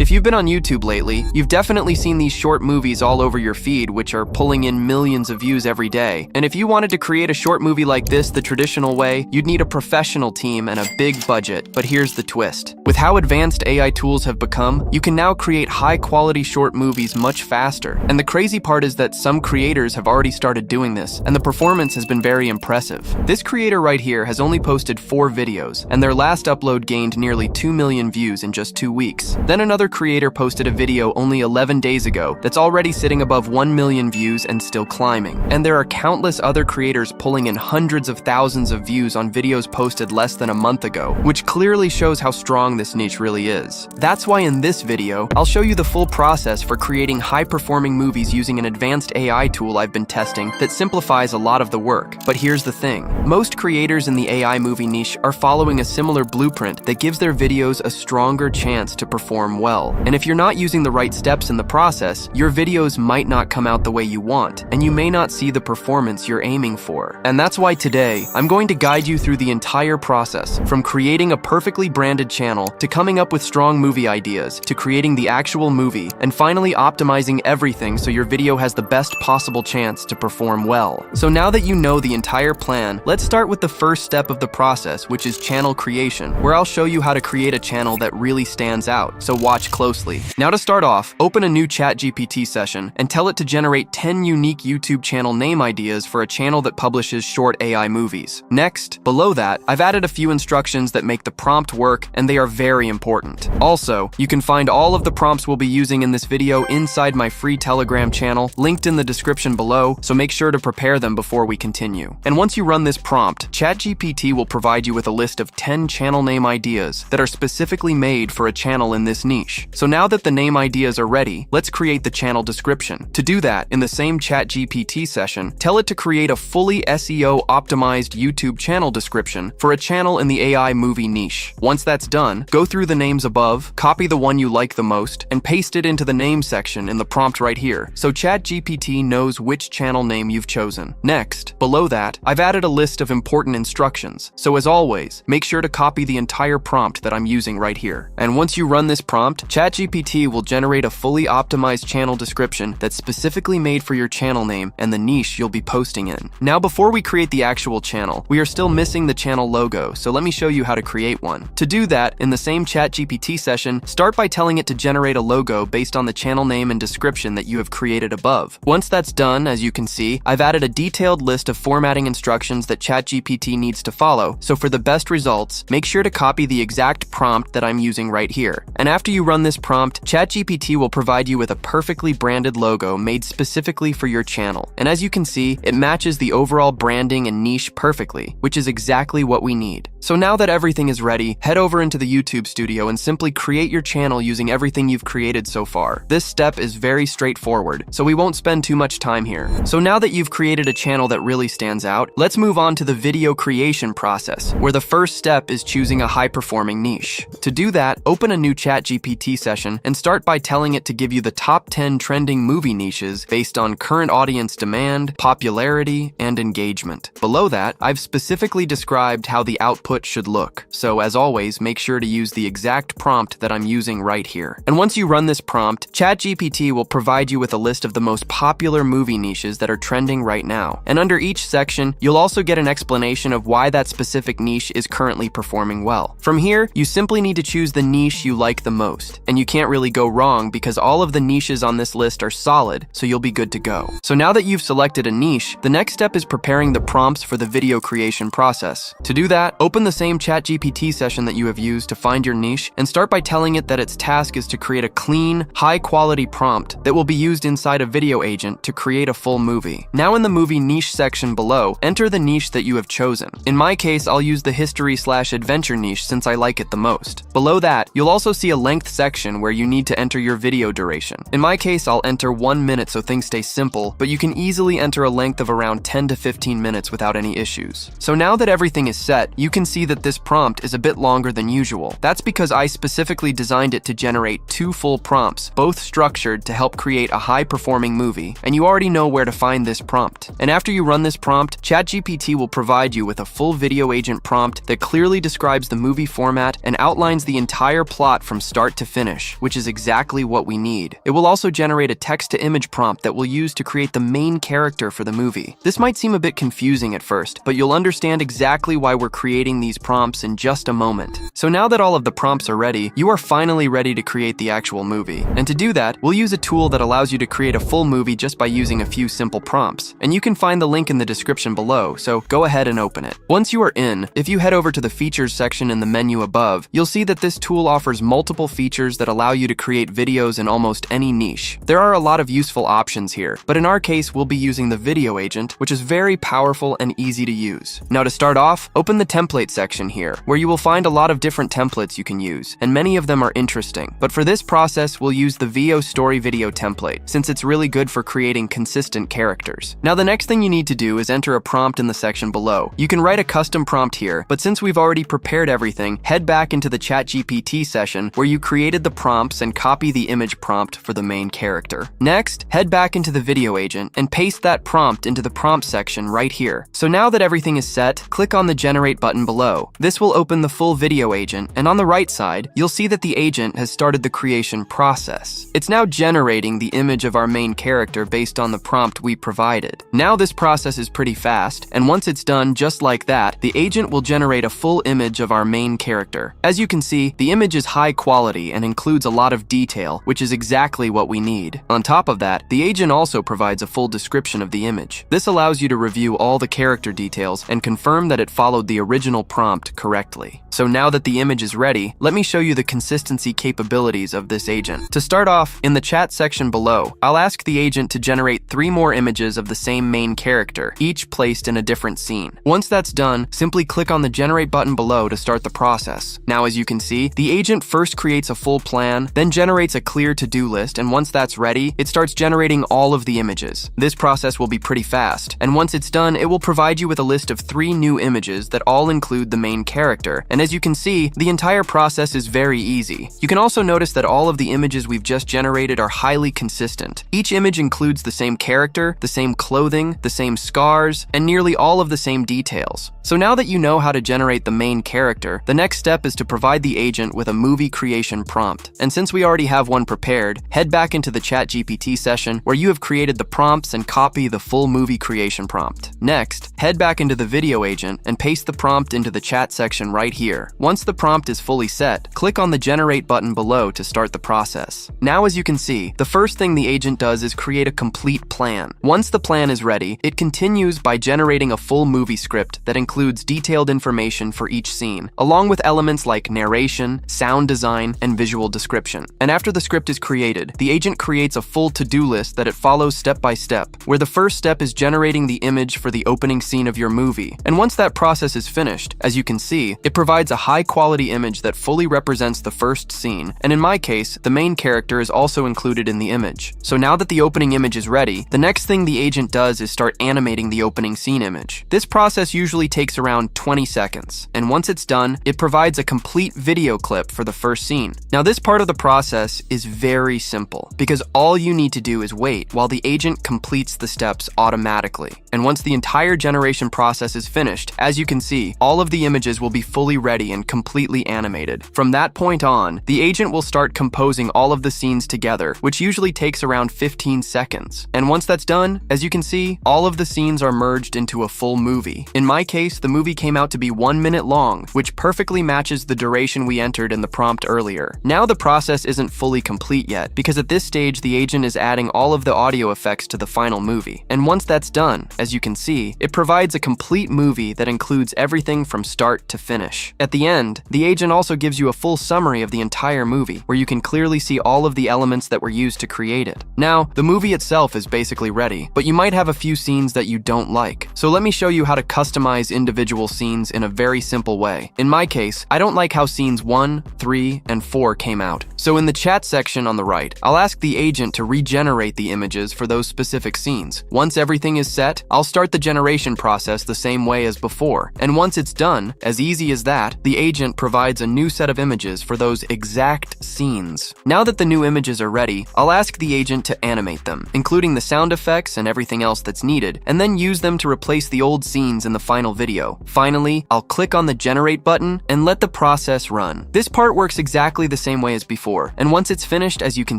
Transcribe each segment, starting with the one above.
If you've been on YouTube lately, you've definitely seen these short movies all over your feed, which are pulling in millions of views every day. And if you wanted to create a short movie like this the traditional way, you'd need a professional team and a big budget. But here's the twist. With how advanced AI tools have become, you can now create high-quality short movies much faster. And the crazy part is that some creators have already started doing this, and the performance has been very impressive. This creator right here has only posted 4 videos, and their last upload gained nearly 2 million views in just 2 weeks. Then another creator posted a video only 11 days ago that's already sitting above 1 million views and still climbing. And there are countless other creators pulling in hundreds of thousands of views on videos posted less than a month ago, which clearly shows how strong this niche really is. That's why in this video, I'll show you the full process for creating high-performing movies using an advanced AI tool I've been testing that simplifies a lot of the work. But here's the thing. Most creators in the AI movie niche are following a similar blueprint that gives their videos a stronger chance to perform well. And if you're not using the right steps in the process, your videos might not come out the way you want, and you may not see the performance you're aiming for. And that's why today, I'm going to guide you through the entire process, from creating a perfectly branded channel, to coming up with strong movie ideas, to creating the actual movie, and finally optimizing everything so your video has the best possible chance to perform well. So now that you know the entire plan, let's start with the first step of the process, which is channel creation, where I'll show you how to create a channel that really stands out. So watch closely. Now to start off, open a new ChatGPT session and tell it to generate 10 unique YouTube channel name ideas for a channel that publishes short AI movies. Next, below that, I've added a few instructions that make the prompt work, and they are very important. Also, you can find all of the prompts we'll be using in this video inside my free Telegram channel, linked in the description below, so make sure to prepare them before we continue. And once you run this prompt, ChatGPT will provide you with a list of 10 channel name ideas that are specifically made for a channel in this niche. So now that the name ideas are ready, let's create the channel description. To do that, in the same ChatGPT session, tell it to create a fully SEO-optimized YouTube channel description for a channel in the AI movie niche. Once that's done, go through the names above, copy the one you like the most, and paste it into the name section in the prompt right here, so ChatGPT knows which channel name you've chosen. Next, below that, I've added a list of important instructions. So as always, make sure to copy the entire prompt that I'm using right here. And once you run this prompt, ChatGPT will generate a fully optimized channel description that's specifically made for your channel name and the niche you'll be posting in. Now, before we create the actual channel, we are still missing the channel logo, so let me show you how to create one. To do that, in the same ChatGPT session, start by telling it to generate a logo based on the channel name and description that you have created above. Once that's done, as you can see, I've added a detailed list of formatting instructions that ChatGPT needs to follow, so for the best results, make sure to copy the exact prompt that I'm using right here. And after you run this prompt, ChatGPT will provide you with a perfectly branded logo made specifically for your channel. And as you can see, it matches the overall branding and niche perfectly, which is exactly what we need. So now that everything is ready, head over into the YouTube studio and simply create your channel using everything you've created so far. This step is very straightforward, so we won't spend too much time here. So now that you've created a channel that really stands out, let's move on to the video creation process, where the first step is choosing a high-performing niche. To do that, open a new ChatGPT session and start by telling it to give you the top 10 trending movie niches based on current audience demand, popularity, and engagement. Below that, I've specifically described how the output should look. So as always, make sure to use the exact prompt that I'm using right here. And once you run this prompt, ChatGPT will provide you with a list of the most popular movie niches that are trending right now. And under each section, you'll also get an explanation of why that specific niche is currently performing well. From here, you simply need to choose the niche you like the most. And you can't really go wrong because all of the niches on this list are solid, so you'll be good to go. So now that you've selected a niche, the next step is preparing the prompts for the video creation process. To do that, open the same ChatGPT session that you have used to find your niche and start by telling it that its task is to create a clean, high-quality prompt that will be used inside a video agent to create a full movie. Now in the movie niche section below, enter the niche that you have chosen. In my case, I'll use the history/adventure niche since I like it the most. Below that, you'll also see a length section where you need to enter your video duration. In my case, I'll enter 1 minute so things stay simple, but you can easily enter a length of around 10 to 15 minutes without any issues. So now that everything is set, you can see that this prompt is a bit longer than usual. That's because I specifically designed it to generate 2 full prompts, both structured to help create a high-performing movie, and you already know where to find this prompt. And after you run this prompt, ChatGPT will provide you with a full video agent prompt that clearly describes the movie format and outlines the entire plot from start to finish, which is exactly what we need. It will also generate a text-to-image prompt that we'll use to create the main character for the movie. This might seem a bit confusing at first, but you'll understand exactly why we're creating these prompts in just a moment. So now that all of the prompts are ready, you are finally ready to create the actual movie. And to do that, we'll use a tool that allows you to create a full movie just by using a few simple prompts. And you can find the link in the description below, so go ahead and open it. Once you are in, if you head over to the features section in the menu above, you'll see that this tool offers multiple features that allow you to create videos in almost any niche. There are a lot of useful options here, but in our case, we'll be using the video agent, which is very powerful and easy to use. Now to start off, open the template section here, where you will find a lot of different templates you can use, and many of them are interesting. But for this process, we'll use the VO Story Video template, since it's really good for creating consistent characters. Now the next thing you need to do is enter a prompt in the section below. You can write a custom prompt here, but since we've already prepared everything, head back into the ChatGPT session where you created the prompts and copy the image prompt for the main character. Next, head back into the video agent and paste that prompt into the prompt section right here. So now that everything is set, click on the generate button below. This will open the full video agent, and on the right side, you'll see that the agent has started the creation process. It's now generating the image of our main character based on the prompt we provided. Now this process is pretty fast, and once it's done just like that, the agent will generate a full image of our main character. As you can see, the image is high quality and includes a lot of detail, which is exactly what we need. On top of that, the agent also provides a full description of the image. This allows you to review all the character details and confirm that it followed the original prompt correctly. So now that the image is ready, let me show you the consistency capabilities of this agent. To start off, in the chat section below, I'll ask the agent to generate 3 more images of the same main character, each placed in a different scene. Once that's done, simply click on the generate button below to start the process. Now as you can see, the agent first creates a full plan, then generates a clear to-do list, and once that's ready, it starts generating all of the images. This process will be pretty fast, and once it's done, it will provide you with a list of 3 new images that all include the main character. And as you can see, the entire process is very easy. You can also notice that all of the images we've just generated are highly consistent. Each image includes the same character, the same clothing, the same scars, and nearly all of the same details. So now that you know how to generate the main character, the next step is to provide the agent with a movie creation prompt. And since we already have one prepared, head back into the ChatGPT session where you have created the prompts and copy the full movie creation prompt. Next, head back into the video agent and paste the prompt into the chat section right here. Once the prompt is fully set, click on the generate button below to start the process. Now as you can see, the first thing the agent does is create a complete plan. Once the plan is ready, it continues by generating a full movie script that includes detailed information for each scene, along with elements like narration, sound design, and visual description. And after the script is created, the agent creates a full to-do list that it follows step by step, where the first step is generating the image for the opening scene of your movie. And once that process is finished, as you can see, it provides a high-quality image that fully represents the first scene, and in my case, the main character is also included in the image. So now that the opening image is ready, the next thing the agent does is start animating the opening scene image. This process usually takes around 20 seconds, and once it's done, it provides a complete video clip for the first scene. Now this part of the process is very simple, because all you need to do is wait while the agent completes the steps automatically. And once the entire generation process is finished, as you can see, all of the images will be fully ready and completely animated. From that point on, the agent will start composing all of the scenes together, which usually takes around 15 seconds. And once that's done, as you can see, all of the scenes are merged into a full movie. In my case, the movie came out to be 1 minute long, which perfectly matches the duration we entered in the prompt earlier. Now the process isn't fully complete yet, because at this stage the agent is adding all of the audio effects to the final movie. And once that's done, as you can see, it provides a complete movie that includes everything from start to finish. At the end, the agent also gives you a full summary of the entire movie, where you can clearly see all of the elements that were used to create it. Now, the movie itself is basically ready, but you might have a few scenes that you don't like. So let me show you how to customize individual scenes in a very simple way. In my case, I don't like how scenes 1, 3, and 4 came out. So in the chat section on the right, I'll ask the agent to regenerate the images for those specific scenes. Once everything is set, I'll start the generation process the same way as before. And once it's done, as easy as that, the agent provides a new set of images for those exact scenes. Now that the new images are ready, I'll ask the agent to animate them, including the sound effects and everything else that's needed, and then use them to replace the old scenes in the final video. Finally, I'll click on the generate button and let the process run. This part works exactly the same way as before, and once it's finished, as you can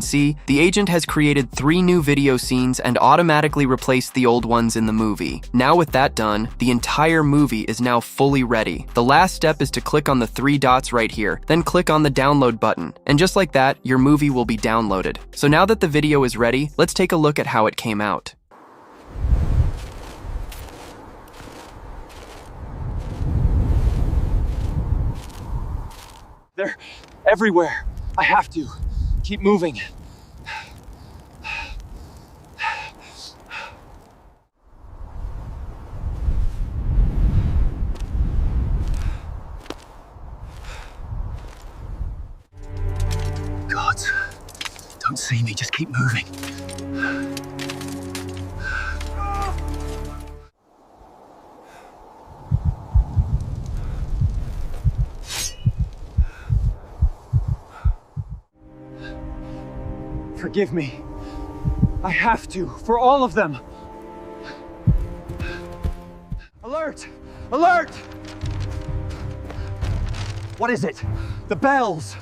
see, the agent has created 3 new video scenes and automatically replaced the old ones in the movie. Now with that done, the entire movie is now fully ready. The last step is to click on the 3 dots right here, then click on the download button, and just like that, your movie will be downloaded. So now that the video is ready, let's take a look at how it came out. They're everywhere. I have to keep moving. God, don't see me, just keep moving. Forgive me. I have to, for all of them. Alert! Alert! What is it? The bells!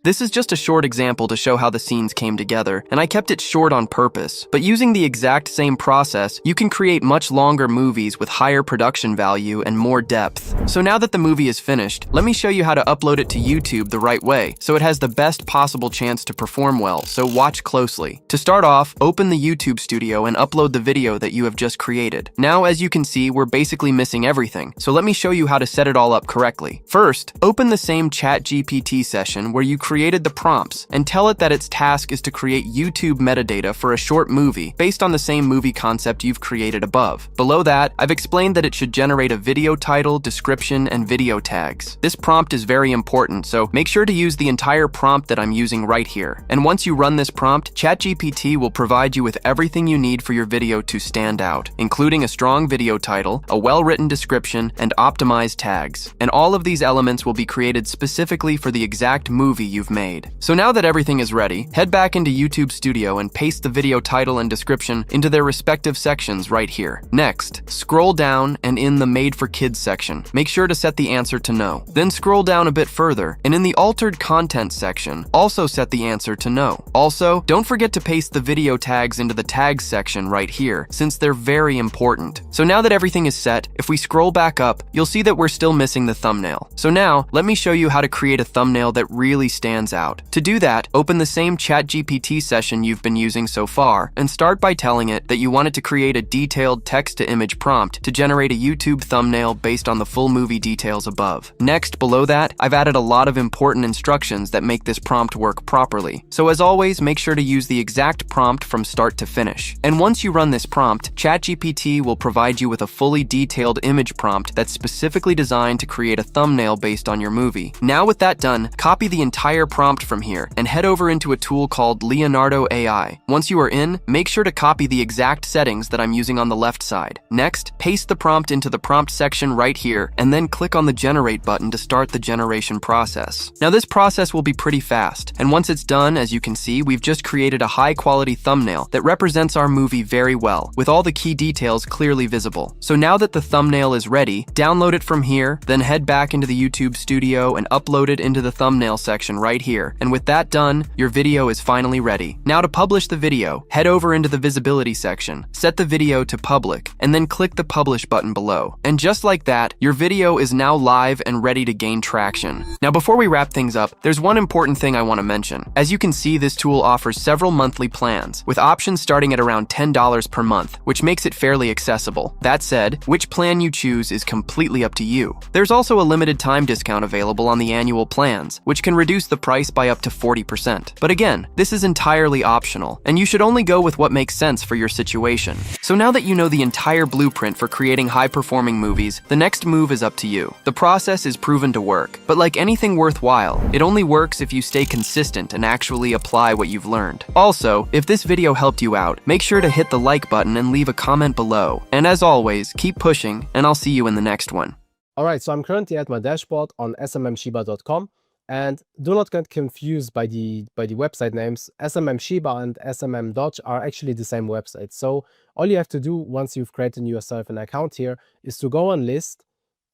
This is just a short example to show how the scenes came together, and I kept it short on purpose. But using the exact same process, you can create much longer movies with higher production value and more depth. So now that the movie is finished, let me show you how to upload it to YouTube the right way, so it has the best possible chance to perform well, so watch closely. To start off, open the YouTube Studio and upload the video that you have just created. Now, as you can see, we're basically missing everything, so let me show you how to set it all up correctly. First, open the same ChatGPT session where you created the prompts and tell it that its task is to create YouTube metadata for a short movie based on the same movie concept you've created above. Below that, I've explained that it should generate a video title, description, and video tags. This prompt is very important, so make sure to use the entire prompt that I'm using right here. And once you run this prompt, ChatGPT will provide you with everything you need for your video to stand out, including a strong video title, a well-written description, and optimized tags. And all of these elements will be created specifically for the exact movie you've made. So now that everything is ready, head back into YouTube Studio and paste the video title and description into their respective sections right here. Next, scroll down and in the Made for Kids section, make sure to set the answer to no. Then scroll down a bit further, and in the Altered Content section, also set the answer to no. Also, don't forget to paste the video tags into the Tags section right here, since they're very important. So now that everything is set, if we scroll back up, you'll see that we're still missing the thumbnail. So now, let me show you how to create a thumbnail that really stands out. To do that, open the same ChatGPT session you've been using so far and start by telling it that you want it to create a detailed text-to-image prompt to generate a YouTube thumbnail based on the full movie details above. Next, below that, I've added a lot of important instructions that make this prompt work properly. So as always, make sure to use the exact prompt from start to finish. And once you run this prompt, ChatGPT will provide you with a fully detailed image prompt that's specifically designed to create a thumbnail based on your movie. Now with that done, copy the entire prompt from here and head over into a tool called Leonardo AI. Once you are in, make sure to copy the exact settings that I'm using on the left side. Next, paste the prompt into the prompt section right here and then click on the generate button to start the generation process. Now this process will be pretty fast, and once it's done, as you can see, we've just created a high quality thumbnail that represents our movie very well, with all the key details clearly visible. So now that the thumbnail is ready, download it from here, then head back into the YouTube Studio and upload it into the thumbnail section right here. And with that done, your video is finally ready. Now to publish the video, head over into the visibility section, set the video to public, and then click the publish button below. And just like that, your video is now live and ready to gain traction. Now before we wrap things up, there's one important thing I want to mention. As you can see, this tool offers several monthly plans, with options starting at around $10 per month, which makes it fairly accessible. That said, which plan you choose is completely up to you. There's also a limited time discount available on the annual plans, which can reduce the the price by up to 40%. But again, this is entirely optional, and you should only go with what makes sense for your situation. So now that you know the entire blueprint for creating high-performing movies, the next move is up to you. The process is proven to work, but like anything worthwhile, it only works if you stay consistent and actually apply what you've learned. Also, if this video helped you out, make sure to hit the like button and leave a comment below. And as always, keep pushing, and I'll see you in the next one. All right, so I'm currently at my dashboard on smmshiba.com, and do not get confused by the website names. SMM and SMM Dodge are actually the same website. So all you have to do once you've created yourself an account here is to go on list,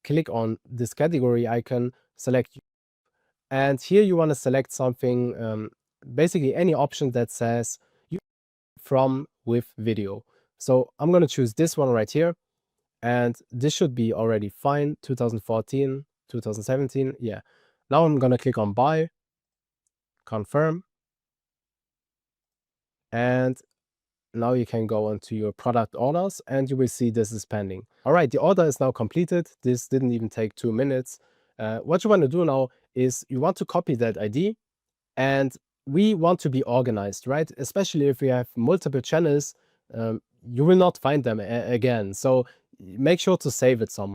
click on this category icon, select, and here you want to select something, basically any option that says from with video. So I'm going to choose this one right here. And this should be already fine. 2014, 2017. Yeah. Now I'm going to click on buy, confirm. And now you can go onto your product orders and you will see this is pending. All right. The order is now completed. This didn't even take 2 minutes. What you want to do now is you want to copy that ID, and we want to be organized, right? Especially if we have multiple channels, you will not find them again. So make sure to save it somewhere.